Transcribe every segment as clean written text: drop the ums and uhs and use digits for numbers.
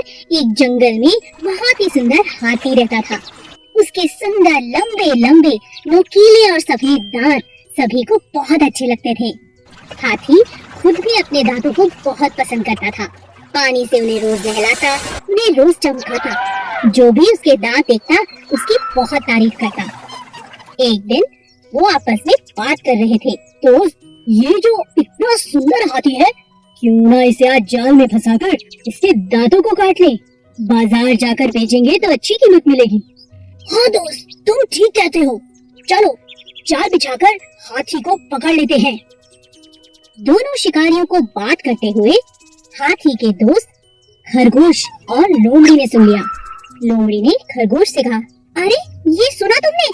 एक जंगल में बहुत ही सुंदर हाथी रहता था। उसके सुंदर लंबे लंबे नुकीले और सफेद दांत सभी को बहुत अच्छे लगते थे। हाथी खुद भी अपने दांतों को बहुत पसंद करता था। पानी से उन्हें रोज नहलाता, उन्हें रोज चमकाता। जो भी उसके दांत देखता उसकी बहुत तारीफ करता। एक दिन वो आपस में बात कर रहे थे। दोस्त, ये जो इतना सुंदर हाथी है, क्यों ना इसे आज जाल में फंसाकर इसके दांतों को काट ले। बाजार जाकर बेचेंगे तो अच्छी कीमत मिलेगी। हाँ दोस्त, तुम ठीक कहते हो। चलो जाल बिछाकर हाथी को पकड़ लेते हैं। दोनों शिकारियों को बात करते हुए हाथी के दोस्त खरगोश और लोमड़ी ने सुन लिया। लोमड़ी ने खरगोश से कहा, अरे ये सुना तुमने?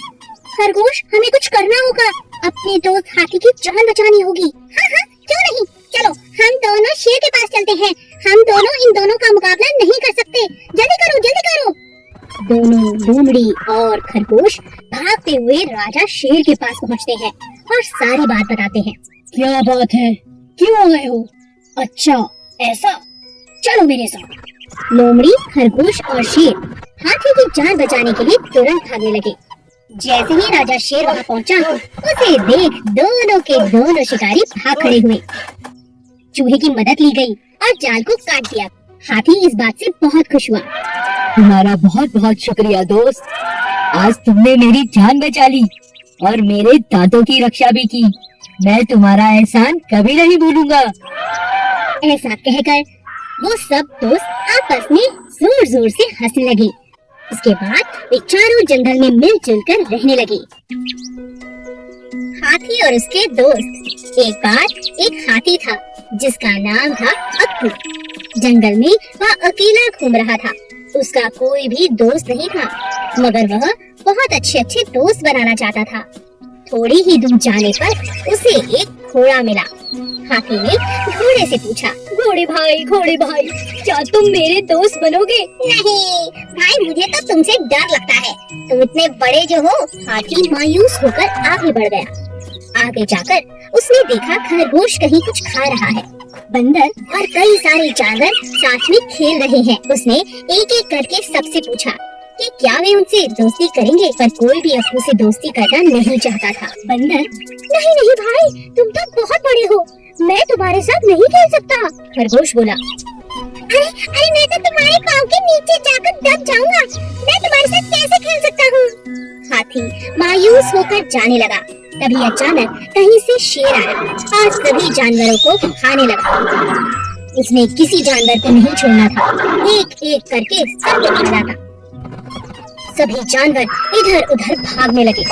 खरगोश, हमें कुछ करना होगा। अपने दोस्त हाथी की जान बचानी होगी। हाँ हाँ, क्यों नहीं, चलो हम दोनों शेर के पास चलते हैं। हम दोनों इन दोनों का मुकाबला नहीं कर सकते। जल्दी करो, जल्दी करो। दोनों लोमड़ी और खरगोश भागते हुए राजा शेर के पास पहुँचते हैं और सारी बात बताते हैं। क्या बात है, क्यों आए हो? अच्छा ऐसा, चलो मेरे साथ। लोमड़ी, खरगोश और शेर हाथी की जान बचाने के लिए तुरंत भागने लगे। जैसे ही राजा शेर वहाँ पहुँचा, उसे देख दोनों के दोनों शिकारी भाग खड़े हुए। चूहे की मदद ली गई और जाल को काट दिया। हाथी इस बात से बहुत खुश हुआ। तुम्हारा बहुत बहुत शुक्रिया दोस्त। आज तुमने मेरी जान बचा ली और मेरे दांतों की रक्षा भी की। मैं तुम्हारा एहसान कभी नहीं भूलूंगा। ऐसा कहकर वो सब दोस्त आपस में जोर जोर से हंसने लगे। उसके बाद वे चारों जंगल में मिलजुल कर रहने लगे। हाथी और उसके दोस्त। एक बार एक हाथी था जिसका नाम था अक्कू। जंगल में वह अकेला घूम रहा था। उसका कोई भी दोस्त नहीं था, मगर वह बहुत अच्छे अच्छे दोस्त बनाना चाहता था। थोड़ी ही दूर जाने पर उसे एक घोड़ा मिला। हाथी ने घोड़े से पूछा, घोड़े भाई क्या तुम मेरे दोस्त बनोगे? नहीं भाई, मुझे तो तुमसे डर लगता है। तुम इतने बड़े जो हो। हाथी मायूस होकर आगे बढ़ गया। आगे जाकर उसने देखा खरगोश कहीं कुछ खा रहा है। बंदर और कई सारे जानवर साथ में खेल रहे हैं। उसने एक एक करके सबसे पूछा कि क्या वे उनसे दोस्ती करेंगे, पर कोई भी अक्कू से दोस्ती करना नहीं चाहता था। बंदर, नहीं भाई, तुम तो बहुत बड़े हो, मैं तुम्हारे साथ नहीं खेल सकता। खरगोश बोला, अरे मैं तो तुम्हारे पाँव के नीचे जाकर दब जाऊंगा। मैं तुम्हारे साथ कैसे खेल सकता हूँ? हाथी मायूस होकर जाने लगा। तभी अचानक कहीं से शेर आया और सभी जानवरों को खाने लगा। उसने किसी जानवर को नहीं छोड़ना था, एक एक करके सबको खाना था। सभी जानवर इधर उधर भागने लगे।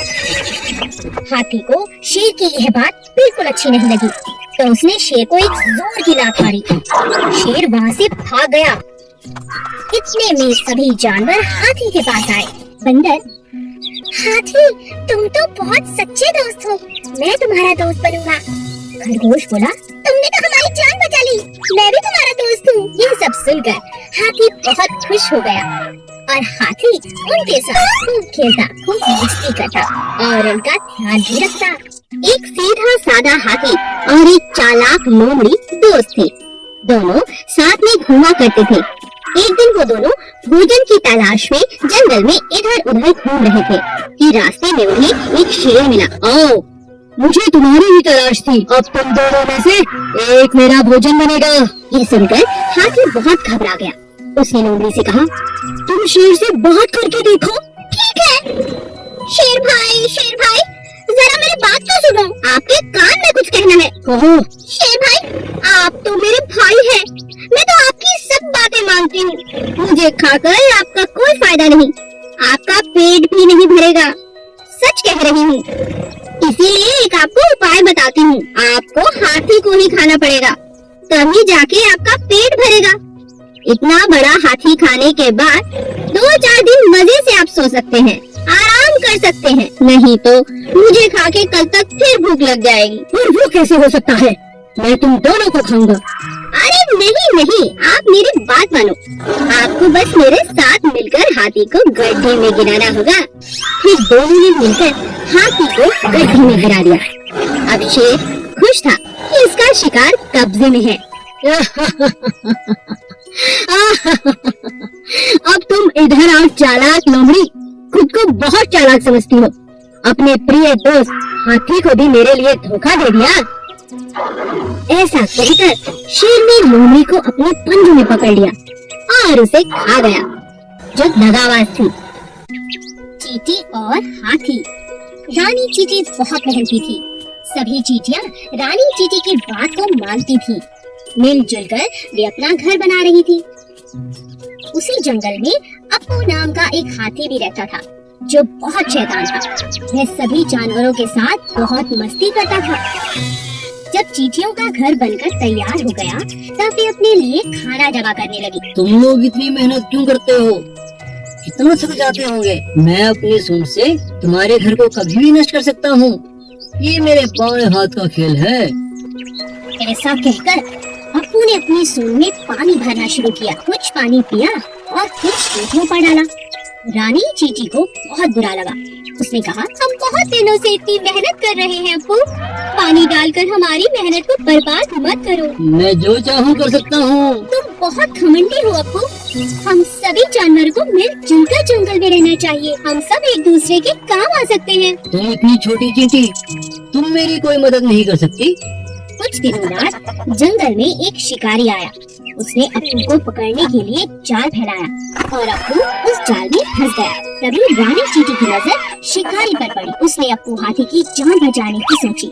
हाथी को शेर की यह बात बिल्कुल अच्छी नहीं लगी, तो उसने शेर को एक जोर की लात मारी। शेर वहाँ से भाग गया। इतने में सभी जानवर हाथी के पास आए। बंदर, हाथी, तुम तो बहुत सच्चे दोस्त हो, मैं तुम्हारा दोस्त बनूंगा। खरगोश बोला, तुमने तो हमारी जान बचा ली, मैं भी तुम्हारा दोस्त हूँ। ये सब सुनकर हाथी बहुत खुश हो गया और हाथी उनके साथ खूब खेलता, खूब मस्ती करता और उनका ध्यान भी रखता। एक सीधा सादा हाथी और एक चालाक लोमड़ी दोस्त थे। दोनों साथ में घूमा करते थे। एक दिन वो दोनों भोजन की तलाश में जंगल में इधर उधर घूम रहे थे कि रास्ते में उन्हें एक शेर मिला। आओ, मुझे तुम्हारी ही तलाश थी। अब तुम दोनों में से एक मेरा भोजन बनेगा। ये सुनकर हाथी बहुत घबरा गया। उसने लोमड़ी से कहा, तुम शेर से बात करके देखो। ठीक है। शेर भाई, जरा मेरी बात तो सुनो, आपके कान में कुछ कहना है। कहो। शेर भाई, आप तो मेरे भाई हैं, मैं तो आपकी सब बातें मानती हूँ। मुझे खाकर आपका कोई फायदा नहीं, आपका पेट भी नहीं भरेगा, सच कह रही हूँ। इसीलिए एक आपको उपाय बताती हूँ। आपको हाथी को ही खाना पड़ेगा, तभी जाके आपका पेट भरेगा। इतना बड़ा हाथी खाने के बाद 2-4 दिन मजे से आप सो सकते हैं, आराम कर सकते हैं। नहीं तो मुझे खा के कल तक फिर भूख लग जाएगी। और वो कैसे हो सकता है? मैं तुम दोनों को खाऊंगा। अरे नहीं, आप मेरी बात मानो। आपको बस मेरे साथ मिलकर हाथी को गड्ढे में गिराना होगा। फिर दोनों ने मिलकर हाथी को गड्ढे में गिरा दिया। अब शेर खुश था कि इसका शिकार कब्जे में है। इधर आओ चालाक लोमड़ी, खुद को बहुत चालाक समझती हो। अपने प्रिय दोस्त हाथी को भी मेरे लिए धोखा दे दिया। ऐसा कहकर शेर ने लोमड़ी को अपने पंजों में पकड़ लिया और उसे खा गया, जो दगाबाज थी। चींटी और हाथी। रानी चींटी बहुत मेहनती थी। सभी चींटियां रानी चींटी की बात को मानती थी। मिलजुल कर वे अपना घर बना रही थी। उसी जंगल में अप्पू नाम का एक हाथी भी रहता था, जो बहुत शैतान था। वह सभी जानवरों के साथ बहुत मस्ती करता था। जब चींटियों का घर बनकर तैयार हो गया, तब वे अपने लिए खाना जमा करने लगी। तुम लोग इतनी मेहनत क्यों करते हो? कितना थक जाते होंगे। मैं अपनी सूंड से तुम्हारे घर को कभी भी नष्ट कर सकता हूँ। ये मेरे बाएं हाथ का खेल है। ऐसा कहकर अप्पू ने अपनी सूंड में पानी भरना शुरू किया। कुछ पानी पिया और कुछ चींटियों पर डाला। रानी चींटी को बहुत बुरा लगा। उसने कहा, हम बहुत दिनों से इतनी मेहनत कर रहे हैं अप्पू, पानी डालकर हमारी मेहनत को बर्बाद मत करो। मैं जो चाहूँ कर सकता हूँ। तुम बहुत घमंडी हो अप्पू। हम सभी जानवरों को मिलजुल कर जंगल में रहना चाहिए। हम सब एक दूसरे के काम आ सकते हैं। तुम इतनी छोटी चींटी, तुम मेरी कोई मदद नहीं कर सकती। कुछ दिनों बाद जंगल में एक शिकारी आया। उसने अप्पू को पकड़ने के लिए जाल फैलाया और अप्पू उस जाल में फंस गया। तभी रानी चींटी की नजर शिकारी पर पड़ी। उसने अप्पू हाथी की जान बचाने की सोची।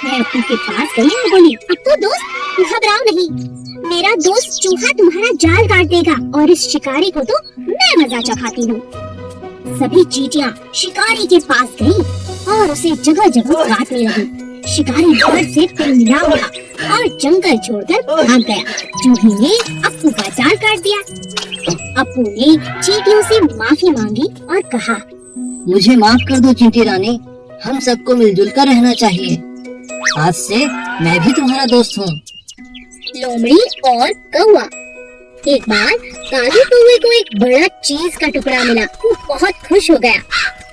वह अप्पू के पास गई और बोली, अप्पू दोस्त, घबराओ नहीं, मेरा दोस्त चूहा तुम्हारा जाल काट देगा और इस शिकारी को तो मैं मजा चखाती हूँ। सभी चींटियां शिकारी के पास गईं और उसे जगह जगह काटने लगी। शिकारी डर से तिलमिला उठा और जंगल छोड़कर भाग गया। चूहे ने अप्पू का जाल काट दिया। अप्पू ने चींटियों से माफी मांगी और कहा, मुझे माफ कर दो चींटी रानी, हम सबको मिलजुल कर रहना चाहिए। आज से मैं भी तुम्हारा दोस्त हूँ। लोमड़ी और कौवा। एक बार कालू कौवे को एक बड़ा चीज का टुकड़ा मिला। वो बहुत खुश हो गया।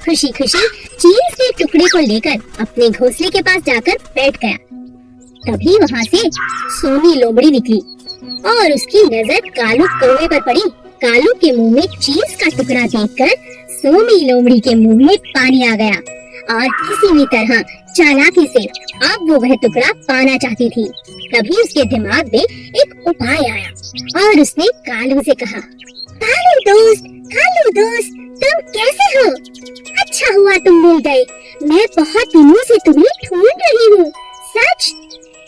खुशी खुशी चीज के टुकड़े को लेकर अपने घोंसले के पास जाकर बैठ गया। तभी वहाँ से सोनी लोमड़ी निकली और उसकी नजर कालू कौवे पर पड़ी। कालू के मुंह में चीज का टुकड़ा देखकर सोनी लोमड़ी के मुंह में पानी आ गया और किसी भी तरह चालाकी से अब वो वह टुकड़ा पाना चाहती थी। तभी उसके दिमाग में एक उपाय आया और उसने कालू से कहा, कालू दोस्त, तुम कैसे हो? अच्छा हुआ तुम मिल गए। मैं बहुत दिनों से तुम्हें ढूंढ रही हूँ। सच,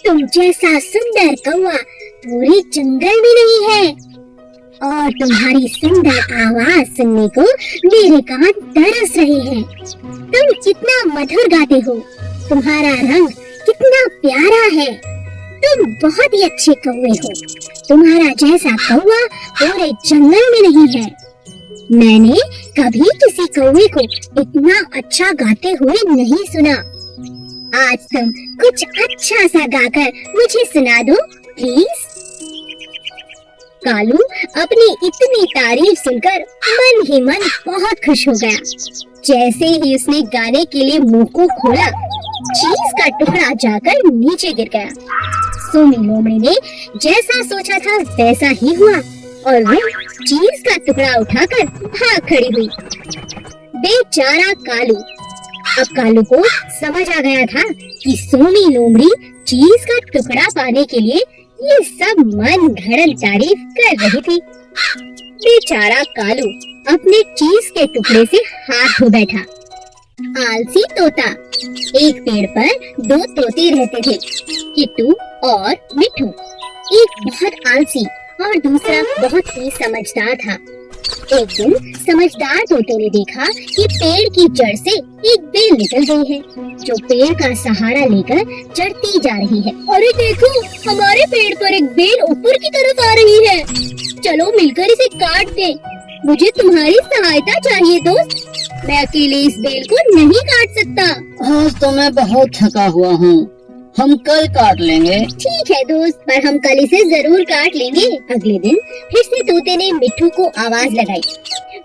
तुम जैसा सुंदर कौवा पूरे जंगल में नहीं है और तुम्हारी सुंदर आवाज सुनने को मेरे कान तरस रहे हैं। तुम कितना मधुर गाते हो, तुम्हारा रंग कितना प्यारा है। तुम बहुत ही अच्छे कौवे हो। तुम्हारा जैसा कौवा पूरे जंगल में नहीं है। मैंने कभी किसी कौवे को इतना अच्छा गाते हुए नहीं सुना। आज तुम कुछ अच्छा सा गाकर मुझे सुना दो प्लीज। कालू अपनी इतनी तारीफ सुनकर मन ही मन बहुत खुश हो गया। जैसे ही उसने गाने के लिए मुंह को खोला, चीज का टुकड़ा जाकर नीचे गिर गया। सोनी लोमड़ी ने जैसा सोचा था वैसा ही हुआ और वो चीज का टुकड़ा उठाकर भाग खड़ी हुई। बेचारा कालू। अब कालू को समझ आ गया था कि सोनी लोमड़ी चीज का टुकड़ा पाने के लिए ये सब मन घड़न तारीफ कर रही थी। बेचारा कालू अपने चीज के टुकड़े से हाथ धो बैठा। आलसी तोता। एक पेड़ पर दो तोते रहते थे, किट्टू और मिट्ठू। एक बहुत आलसी और दूसरा बहुत ही समझदार था। एक दिन समझदार तोते ने देखा कि पेड़ की जड़ से एक बेल निकल गई है, जो पेड़ का सहारा लेकर चढ़ती जा रही है। अरे देखो, हमारे पेड़ पर एक बेल ऊपर की तरफ आ रही है। चलो मिलकर इसे काट दें। मुझे तुम्हारी सहायता चाहिए दोस्त। मैं अकेले इस बेल को नहीं काट सकता। आज तो मैं बहुत थका हुआ हूँ, हम कल काट लेंगे। ठीक है दोस्त, पर हम कल इसे जरूर काट लेंगे। अगले दिन फिर से तोते ने मिट्ठू को आवाज लगाई।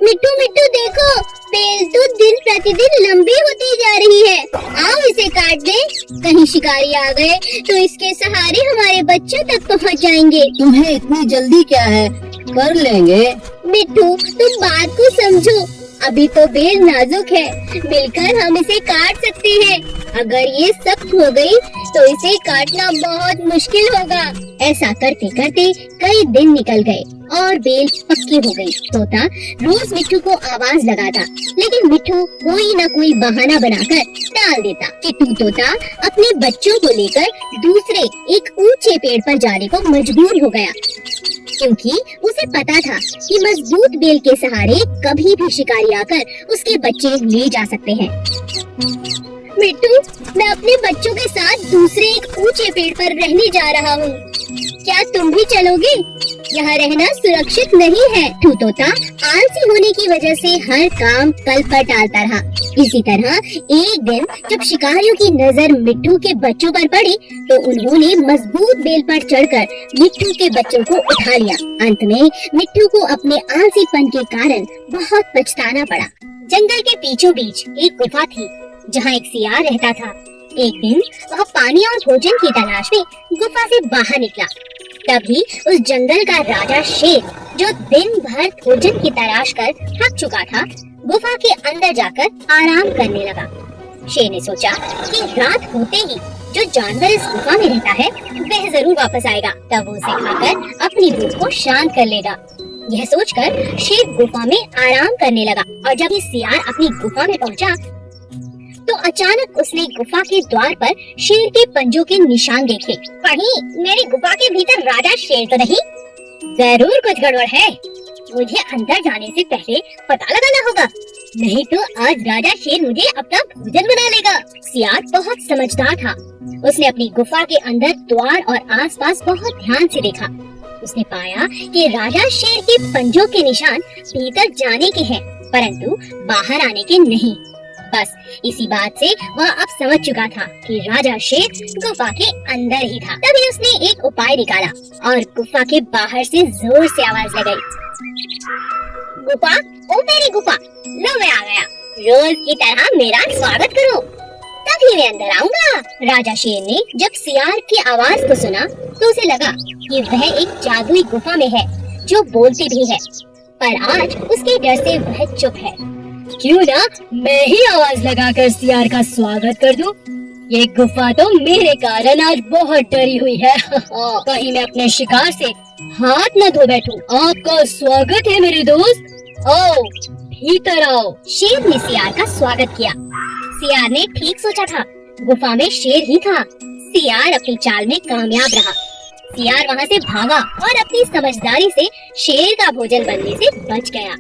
मिट्ठू मिट्ठू देखो, बेल तो दिन प्रतिदिन लंबी होती जा रही है। आओ इसे काट दे। कहीं शिकारी आ गए तो इसके सहारे हमारे बच्चों तक पहुंच जाएंगे। तुम्हें इतनी जल्दी क्या है, कर लेंगे। मिट्टू, तुम बात को समझो। अभी तो बेल नाजुक है, मिलकर हम इसे काट सकते हैं। अगर ये सख्त हो गई तो इसे काटना बहुत मुश्किल होगा। ऐसा करते करते कई दिन निकल गए और बेल पक्की हो गई। तोता रोज मिट्टू को आवाज लगाता, लेकिन मिट्टू कोई न कोई बहाना बनाकर टाल देता। किट्टू तोता अपने बच्चों को लेकर दूसरे एक ऊंचे पेड़ पर जाने को मजबूर हो गया, क्योंकि उसे पता था कि मजबूत बेल के सहारे कभी भी शिकारी आकर उसके बच्चे ले जा सकते हैं। मिट्टू, मैं अपने बच्चों के साथ दूसरे एक ऊंचे पेड़ पर रहने जा रहा हूँ। क्या तुम भी चलोगे? यहाँ रहना सुरक्षित नहीं है। मिट्टू तोता आलसी होने की वजह से हर काम कल पर टालता रहा। इसी तरह एक दिन जब शिकारियों की नजर मिट्टू के बच्चों पर पड़ी, तो उन्होंने मजबूत बेल पर चढ़कर मिट्टू के बच्चों को उठा लिया। अंत में मिट्टू को अपने आलसीपन के कारण बहुत पछताना पड़ा। जंगल के बीचों बीच एक गुफा थी, जहाँ एक सियार रहता था। एक दिन वह पानी और भोजन की तलाश में गुफा से बाहर निकला। तभी उस जंगल का राजा शेर, जो दिन भर भोजन की तलाश कर थक चुका था, गुफा के अंदर जाकर आराम करने लगा। शेर ने सोचा कि रात होते ही जो जानवर इस गुफा में रहता है वह जरूर वापस आएगा, तब वो उसे खाकर अपनी भूख को शांत कर लेगा। यह सोचकर शेर गुफा में आराम करने लगा और जब ये सियार अपनी गुफा में पहुंचा, तो अचानक उसने गुफा के द्वार पर शेर के पंजों के निशान देखे। कहीं मेरी गुफा के भीतर राजा शेर तो नहीं? जरूर कुछ गड़बड़ है, मुझे अंदर जाने से पहले पता लगाना होगा, नहीं तो आज राजा शेर मुझे अपना भोजन बना लेगा। सियार बहुत समझदार था। उसने अपनी गुफा के अंदर द्वार और आसपास बहुत ध्यान से देखा। उसने पाया कि राजा शेर के पंजों के निशान भीतर जाने के हैं, परंतु बाहर आने के नहीं। बस इसी बात से वह अब समझ चुका था कि राजा शेर गुफा के अंदर ही था। तभी उसने एक उपाय निकाला और गुफा के बाहर से जोर से आवाज लगाई, गुफा, ओ मेरी गुफा, लो मैं आ गया। रोज की तरह मेरा स्वागत करो, तभी मैं अंदर आऊंगा। राजा शेर ने जब सियार की आवाज को सुना तो उसे लगा कि वह एक जादुई गुफा में है जो बोलती भी है, पर आज उसके डर से वह चुप है। क्यों ना मैं ही आवाज लगाकर सियार का स्वागत कर दूं? ये गुफा तो मेरे कारण आज बहुत डरी हुई है। कहीं मैं अपने शिकार से हाथ न धो बैठूं। आपका स्वागत है मेरे दोस्त, आओ भीतर आओ। शेर ने सियार का स्वागत किया। सियार ने ठीक सोचा था, गुफा में शेर ही था। सियार अपनी चाल में कामयाब रहा। सियार वहाँ से भागा और अपनी समझदारी से शेर का भोजन बनने से बच गया।